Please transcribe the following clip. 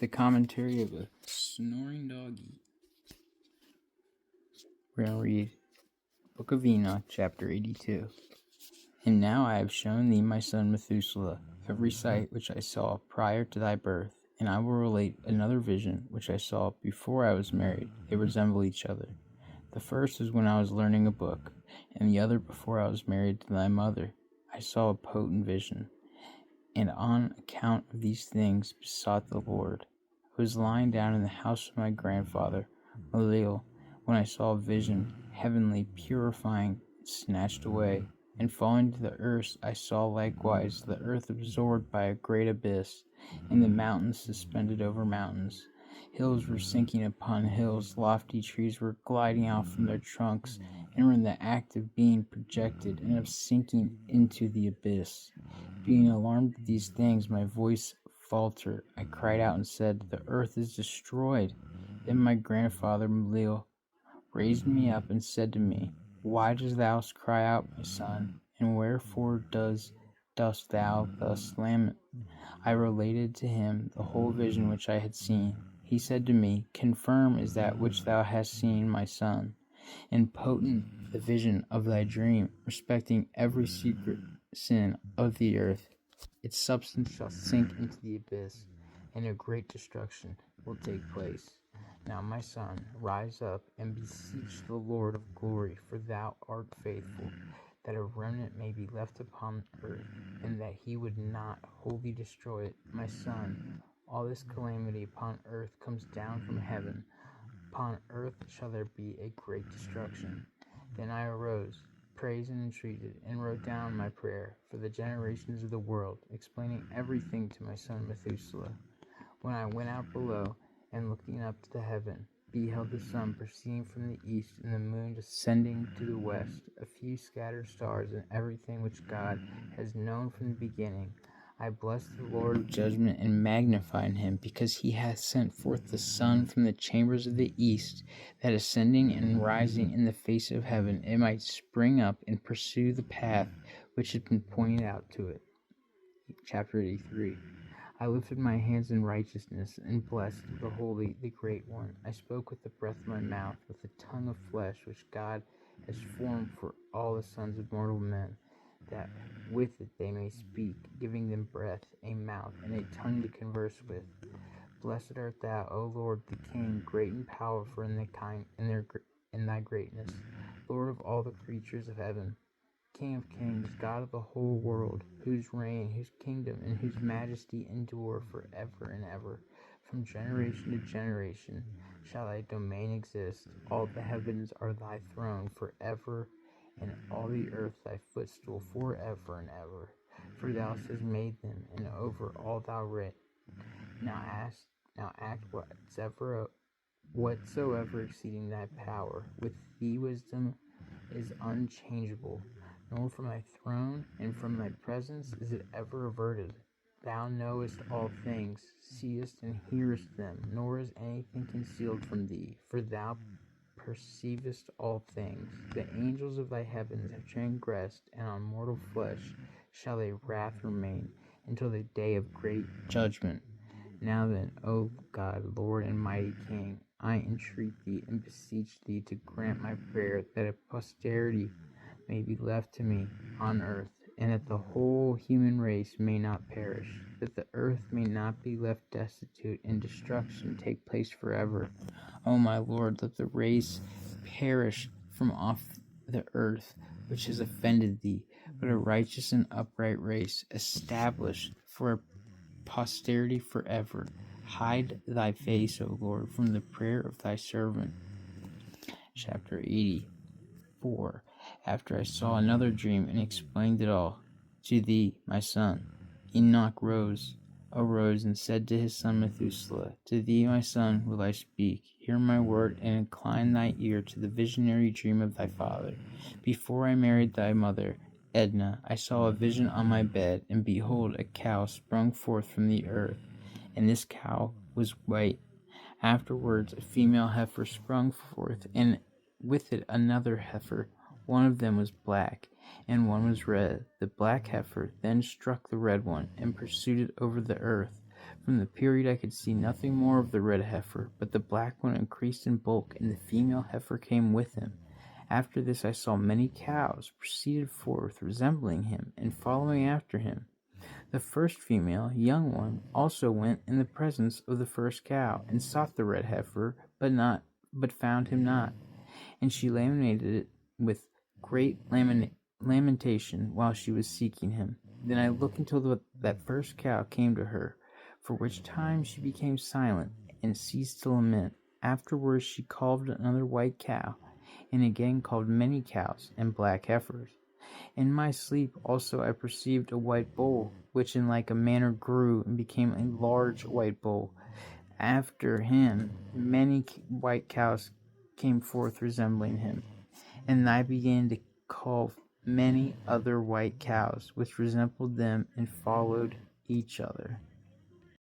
The commentary of a snoring doggy. We're going to read Book of Enoch, chapter 82. And now I have shown thee, my son Methuselah, every sight which I saw prior to thy birth, and I will relate another vision which I saw before I was married. They resemble each other. The first is when I was learning a book, and the other before I was married to thy mother. I saw a potent vision, and on account of these things besought the Lord. I was lying down in the house of my grandfather, Malil, when I saw a vision, heavenly, purifying, snatched away, and falling to the earth. I saw likewise the earth absorbed by a great abyss, and the mountains suspended over mountains. Hills were sinking upon hills, lofty trees were gliding out from their trunks, and were in the act of being projected and of sinking into the abyss. Being alarmed at these things, my voice faltered. I cried out and said, The earth is destroyed. Then my grandfather Malil raised me up and said to me, Why dost thou cry out, my son, and wherefore dost thou thus lament? I related to him the whole vision which I had seen. He said to me, Confirm is that which thou hast seen, my son, and potent the vision of thy dream, respecting every secret sin of the earth. Its substance shall sink into the abyss, and a great destruction will take place. Now, my son, rise up and beseech the Lord of glory, for thou art faithful, that a remnant may be left upon earth, and that he would not wholly destroy it. My son, all this calamity upon earth comes down from heaven. Upon earth shall there be a great destruction. Then I arose, praised and entreated, and wrote down my prayer for the generations of the world, explaining everything to my son Methuselah. When I went out below, and looking up to the heaven, beheld the sun proceeding from the east, and the moon descending to the west, a few scattered stars, and everything which God has known from the beginning, I blessed the Lord of judgment and magnified him, because he hath sent forth the sun from the chambers of the east, that ascending and rising in the face of heaven, it might spring up and pursue the path which had been pointed out to it. Chapter 83. I lifted my hands in righteousness and blessed the Holy, the Great One. I spoke with the breath of my mouth, with the tongue of flesh which God has formed for all the sons of mortal men, that with it they may speak, giving them breath, a mouth, and a tongue to converse with. Blessed art thou, O Lord the King, great and powerful in thy greatness, Lord of all the creatures of heaven. King of kings, God of the whole world, whose reign, whose kingdom, and whose majesty endure forever and ever. From generation to generation shall thy domain exist. All the heavens are thy throne forever, and all the earth thy footstool forever and ever. For thou hast made them, and over all thou reign. Now act whatsoever exceeding thy power. With thee wisdom is unchangeable, nor from thy throne and from thy presence is it ever averted. Thou knowest all things, seest and hearest them, nor is anything concealed from thee, for thou perceivest all things. The angels of thy heavens have transgressed, and on mortal flesh shall thy wrath remain, until the day of great judgment. Now then, O God, Lord and mighty King, I entreat thee and beseech thee to grant my prayer, that a posterity may be left to me on earth, and that the whole human race may not perish, that the earth may not be left destitute, and destruction take place forever. O my Lord, let the race perish from off the earth which has offended thee, but a righteous and upright race established for a posterity forever. Hide thy face, O Lord, from the prayer of thy servant. Chapter 84. After I saw another dream and explained it all to thee, my son, Enoch arose and said to his son Methuselah, To thee, my son, will I speak. Hear my word, and incline thy ear to the visionary dream of thy father. Before I married thy mother, Edna, I saw a vision on my bed, and behold, a cow sprung forth from the earth, and this cow was white. Afterwards, a female heifer sprung forth, and with it another heifer. One of them was black, and one was red. The black heifer then struck the red one, and pursued it over the earth. From the period I could see nothing more of the red heifer, but the black one increased in bulk, and the female heifer came with him. After this I saw many cows proceeded forth, resembling him, and following after him. The first female, young one, also went in the presence of the first cow, and sought the red heifer, but found him not. And she lamented it with great lamentation while she was seeking him. Then I looked until that first cow came to her, for which time she became silent, and ceased to lament. Afterwards she called another white cow, and again called many cows and black heifers. In my sleep also I perceived a white bull, which in like a manner grew and became a large white bull. After him many white cows came forth resembling him, and I began to call many other white cows, which resembled them and followed each other.